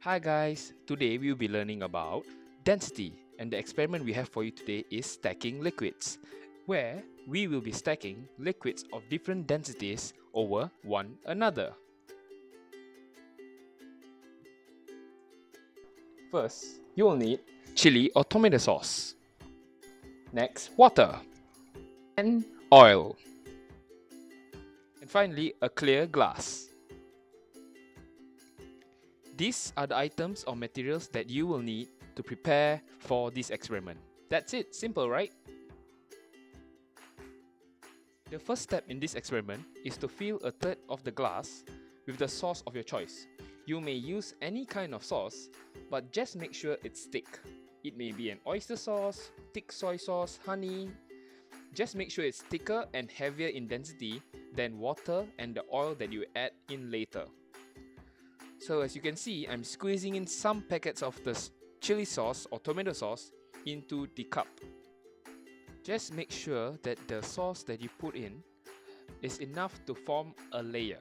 Hi guys, today we will be learning about density, and the experiment we have for you today is stacking liquids, where we will be stacking liquids of different densities over one another. First, you will need chili or tomato sauce. Next, water and oil. And finally, a clear glass. These are the items or materials that you will need to prepare for this experiment. That's it, simple, right? The first step in this experiment is to fill a third of the glass with the sauce of your choice. You may use any kind of sauce, but just make sure it's thick. It may be an oyster sauce, thick soy sauce, honey. Just make sure it's thicker and heavier in density than water and the oil that you add in later. So as you can see, I'm squeezing in some packets of the chili sauce or tomato sauce into the cup. Just make sure that the sauce that you put in is enough to form a layer.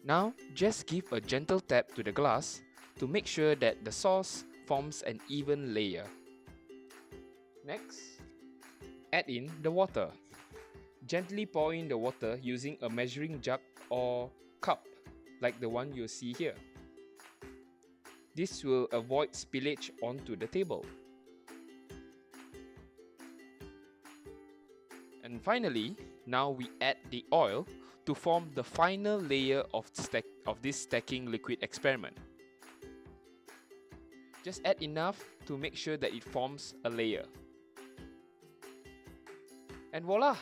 Now, just give a gentle tap to the glass to make sure that the sauce forms an even layer. Next, add in the water. Gently pour in the water using a measuring jug or cup like the one you see here. This will avoid spillage onto the table. And finally, now we add the oil to form the final layer of this stacking liquid experiment. Just add enough to make sure that it forms a layer. And voila!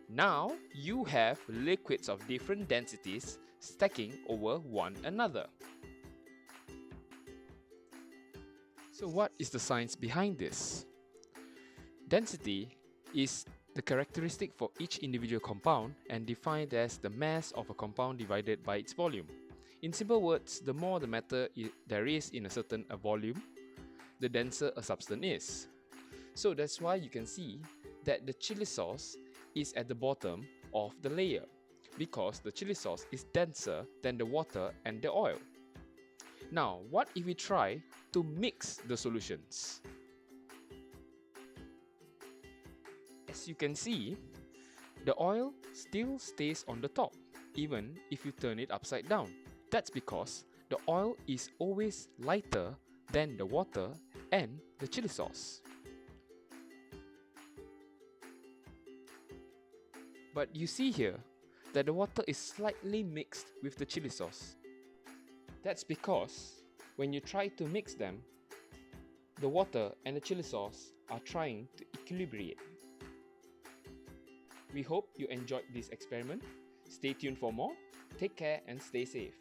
Now you have liquids of different densities stacking over one another. So what is the science behind this? Density is the characteristic for each individual compound and defined as the mass of a compound divided by its volume. In simple words, the more the matter there is in a certain volume, the denser a substance is. So that's why you can see that the chili sauce is at the bottom of the layer, because the chili sauce is denser than the water and the oil. Now, what if we try to mix the solutions? As you can see, the oil still stays on the top, even if you turn it upside down. That's because the oil is always lighter than the water and the chili sauce. But you see here that the water is slightly mixed with the chili sauce. That's because when you try to mix them, the water and the chili sauce are trying to equilibrate. We hope you enjoyed this experiment. Stay tuned for more. Take care and stay safe.